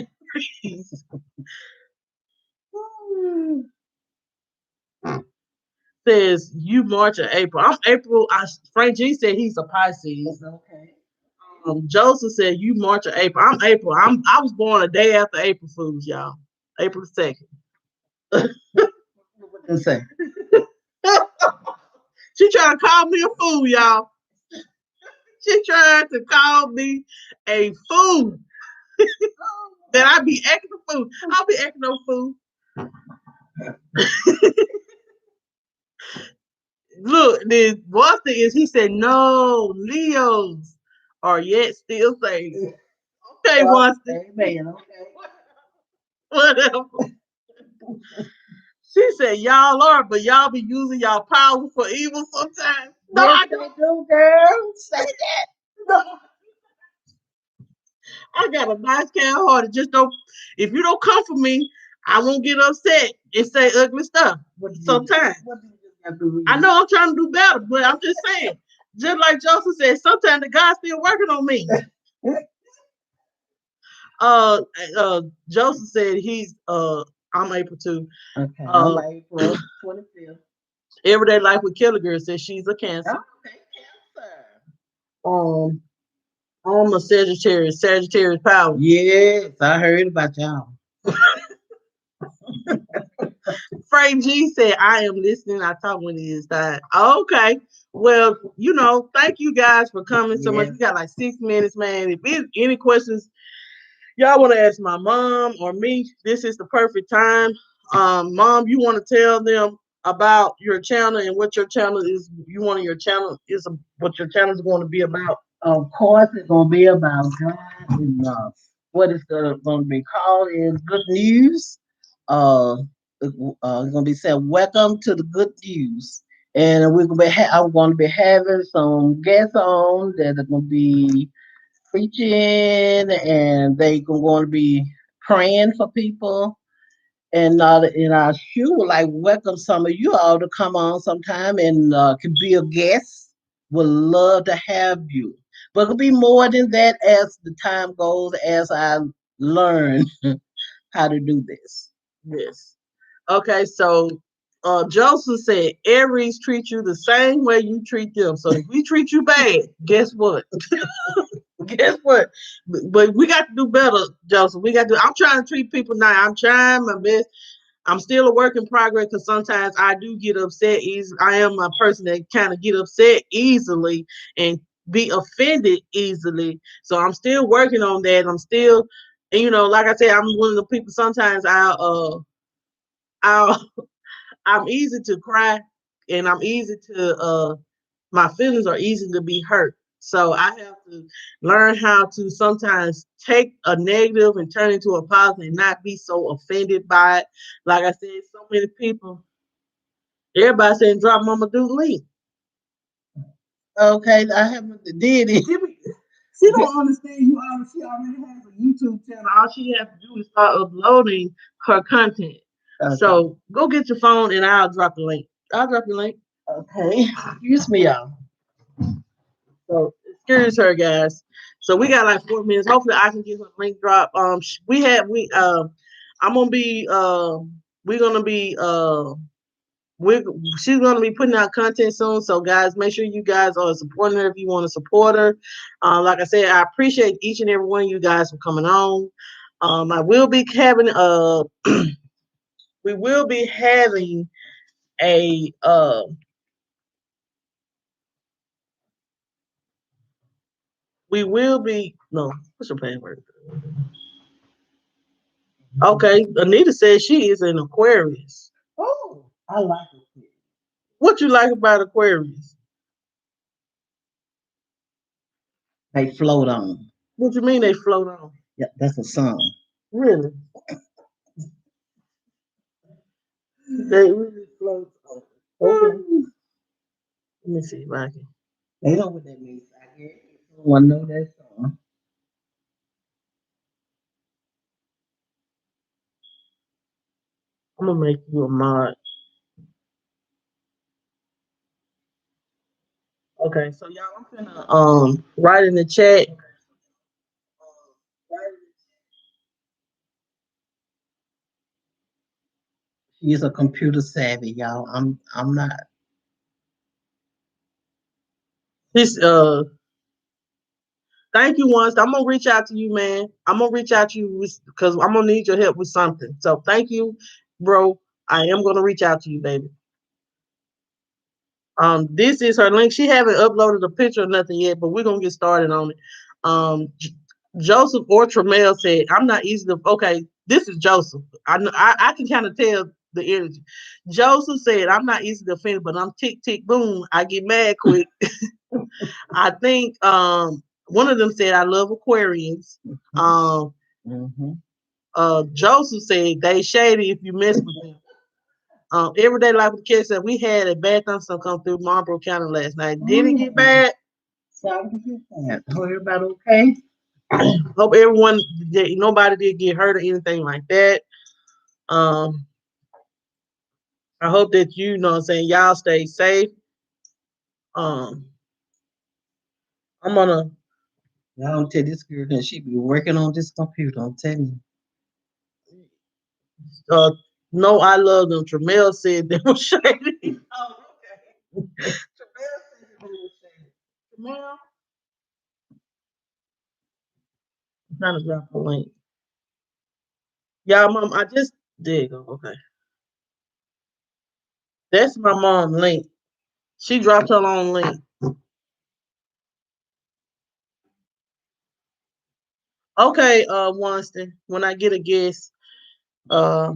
says you March or April. I'm April. Frank G said he's a Pisces. Okay. Joseph said you March or April. I'm April. I was born a day after April Fools, y'all. April 2nd. What they say? She trying to call me a fool, y'all. She trying to call me a fool. That I be acting a fool. I'll be acting no fool. Look, the worst thing is he said no, Leos are yet still saved. Okay, Watson. Amen. Okay. Whatever. She said y'all are, but y'all be using y'all power for evil sometimes. No, Yes, I they don't. do, girl. Say that. No. I got a nice kind of heart. Just don't. If you don't come for me, I won't get upset and say ugly stuff. Sometimes What do you have to read? I know I'm trying to do better, but I'm just saying. Just like Joseph said, sometimes the God's still working on me. Uh, Joseph said I'm April too. Okay, I'm April 25th. Everyday Life with Killer Girl says she's a Cancer. Okay, Cancer. Um, I'm a Sagittarius. Sagittarius power. Yes, I heard about y'all. Frank G said, I am listening. I talk when it is time. Okay. Well, thank you guys for coming so much. Yeah. We got like 6 minutes, man. If there's any questions y'all want to ask my mom or me, this is the perfect time. Mom, you want to tell them about your channel and what your channel is? You want your channel is what your channel is going to be about? Of course, it's gonna be about God and what it's gonna be called is good news. Uh, it's gonna be said, "Welcome to the good news," and I'm gonna be having some guests on that are gonna be preaching, and they going to be praying for people. And I sure would like welcome some of you all to come on sometime and could be a guest. Would love to have you. But it'll be more than that as the time goes, as I learn how to do this. Yes. Okay, so Joseph said Aries treat you the same way you treat them. So if we treat you bad, guess what? Guess what? But we got to do better, Joseph. We got to. I'm trying to treat people now. I'm trying my best. I'm still a work in progress because sometimes I do get upset easily. I am a person that kind of get upset easily and be offended easily. So I'm still working on that. I'm still, and like I said, I'm one of the people. Sometimes I'll I'm easy to cry, and I'm easy to my feelings are easy to be hurt. So I have to learn how to sometimes take a negative and turn it into a positive and not be so offended by it. Like I said, so many people, everybody saying drop Mama do link. Okay, I haven't did it. She don't understand you already. She already has a YouTube channel. All she has to do is start uploading her content. Okay. So go get your phone and I'll drop the link. I'll drop the link. Okay. Excuse me, y'all. So excuse her, guys. So we got like 4 minutes. Hopefully, I can get her link drop. I'm gonna be we're gonna be we she's gonna be putting out content soon. So guys, make sure you guys are supporting her if you want to support her. Like I said, I appreciate each and every one of you guys for coming on. I will be having we will be having a we will be no what's your password? Okay, Anita says she is an Aquarius. Oh, I like it. What you like about Aquarius? They float on. What you mean they float on? Yeah, that's a song. Really? They really float on. Okay. Let me see if I can. They know what that means. I guess someone know that song. I'm gonna make you a mod. Okay, so y'all, I'm gonna write in the chat. She is a computer savvy, y'all. I'm not. This thank you once. I'm gonna reach out to you, man. I'm gonna reach out to you because I'm gonna need your help with something. So thank you, bro. I am gonna reach out to you, baby. This is her link. She haven't uploaded a picture or nothing yet, but we're gonna get started on it. Joseph or Tremel said, "I'm not easy to." Okay, this is Joseph. I can kind of tell the energy. Joseph said, "I'm not easy to offend, but I'm tick tick boom. I get mad quick." I think one of them said, "I love Aquarians." Um, Mm-hmm. Joseph said, "They shady if you mess with them." Everyday life with kids said we had a bad thunderstorm come through Marlboro County last night. Did it get bad? Sorry to hear that. Hope everybody okay? Hope everyone, nobody did get hurt or anything like that. Um, I hope that what I'm saying, y'all stay safe. Um, I'm gonna I don't tell this girl that she be working on this computer. I'm telling uh no, I love them. Tremel said they were shady. Oh, okay. Tremel said they were shady. Tremel, I'm trying to drop a link. Y'all, mom, I just there you go. Okay. That's my mom link. She dropped her own link. Okay, Winston, when I get a guest, uh,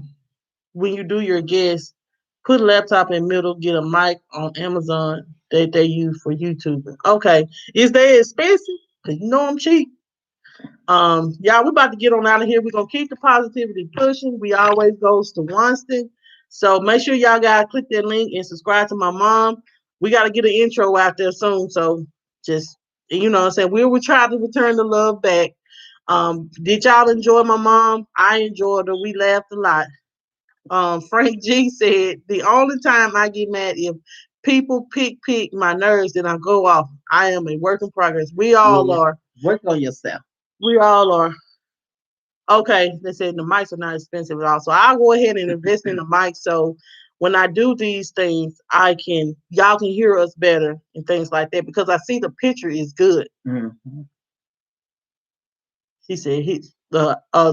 when you do your guest, put a laptop in middle, get a mic on Amazon that they use for YouTube. Okay. Is they expensive? Cause you know I'm cheap. Y'all, we're about to get on out of here. We're gonna keep the positivity pushing. We always goes to Winston. So make sure y'all guys click that link and subscribe to my mom. We gotta get an intro out there soon. So just you know what I'm saying, we will try to return the love back. Did y'all enjoy my mom? I enjoyed her. We laughed a lot. Frank G said the only time I get mad if people pick my nerves, then I go off. I am a work in progress. We all Yeah. are. Work on yourself. We all are. Okay, they said the mics are not expensive at all. So I'll go ahead and invest in the mic so when I do these things, y'all can hear us better and things like that because I see the picture is good. Mm-hmm. He said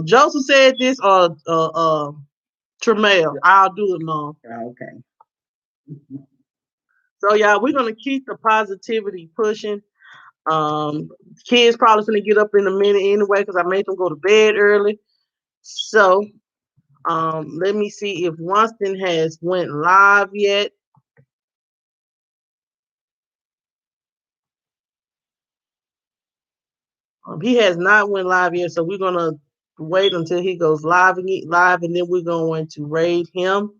Joseph said this or Tremel. I'll do it, Mom. Okay. So y'all, we're gonna keep the positivity pushing. Um, Kids probably gonna get up in a minute anyway because I made them go to bed early. So let me see if Winston has went live yet. He has not went live yet, so we're gonna wait until he goes live, and then we're going to raid him.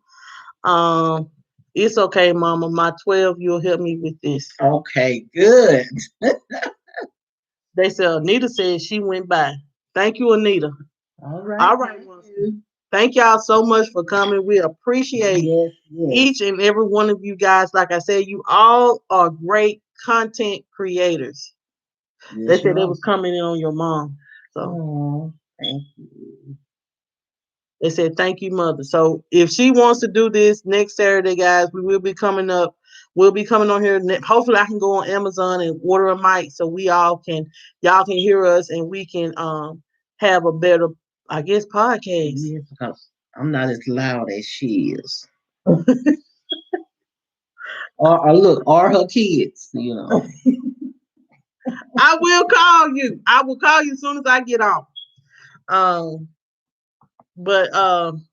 Um, it's okay, Mama. My 12, you'll help me with this. Okay, good. They said Anita said she went by. Thank you, Anita. All right. All right, Winston. Thank y'all so much for coming. We appreciate each and every one of you guys. Like I said, you all are great content creators. Yes, they said they was coming in on your mom. So thank you. they said thank you, mother. So if she wants to do this next Saturday, guys, we will be coming up. We'll be coming on here. Hopefully, I can go on Amazon and order a mic so y'all can hear us and we can have a better, I guess, podcast. Yes, because I'm not as loud as she is. or look, or her kids, you know. I will call you. I will call you as soon as I get off. Um, but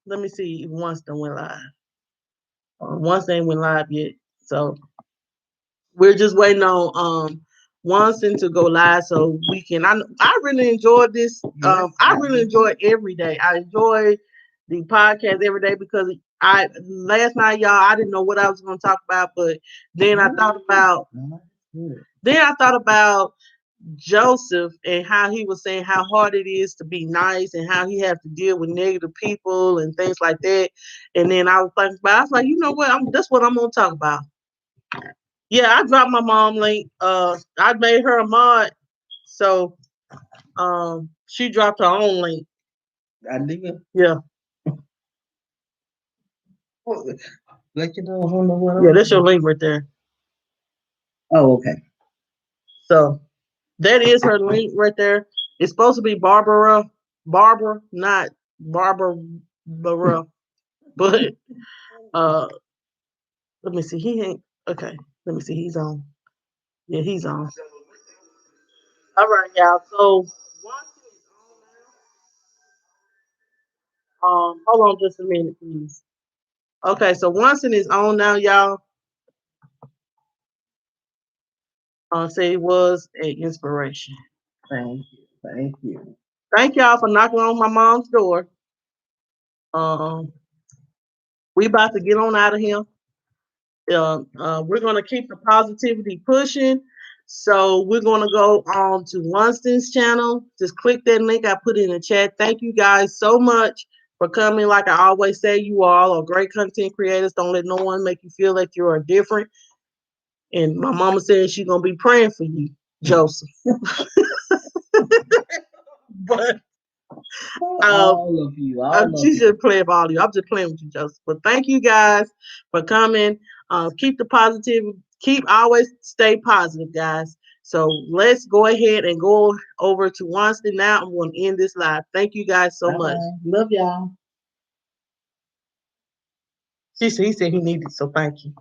let me see if Winston went live. Winston ain't went live yet, so we're just waiting on Winston to go live so we can. I really enjoyed this. I really enjoy every day. I enjoy the podcast every day because I last night, y'all, I didn't know what I was going to talk about, but then I thought about Joseph and how he was saying how hard it is to be nice and how he has to deal with negative people and things like that. And then I was thinking about, I was like, you know what? That's what I'm gonna talk about. Yeah, I dropped my mom link. I made her a mod, so she dropped her own link. I did. Yeah. Let you know. I don't know what. Yeah, that's your link right there. Oh, okay. So that is her link right there. It's supposed to be Barbara, not Barbara, but uh, let me see. He ain't okay. Let me see. He's on. Yeah, he's on. All right, y'all. So hold on just a minute, please. Okay, so Winston is on now, y'all. Say it was an inspiration. Thank you. Thank you. Thank y'all for knocking on my mom's door. Um, we about to get on out of here. We're gonna keep the positivity pushing. So we're gonna go on to Winston's channel. Just click that link I put in the chat. Thank you guys so much for coming. Like I always say, you all are great content creators. Don't let no one make you feel like you are different. And my mama said she's gonna be praying for you, Joseph. But all of you, she's just playing with all of you. I'm just playing with you, Joseph. But thank you guys for coming. Keep the positive. Keep always stay positive, guys. So let's go ahead and go over to Winston now. I'm going to end this live. Thank you guys so much. Love y'all. He said he needed, so thank you.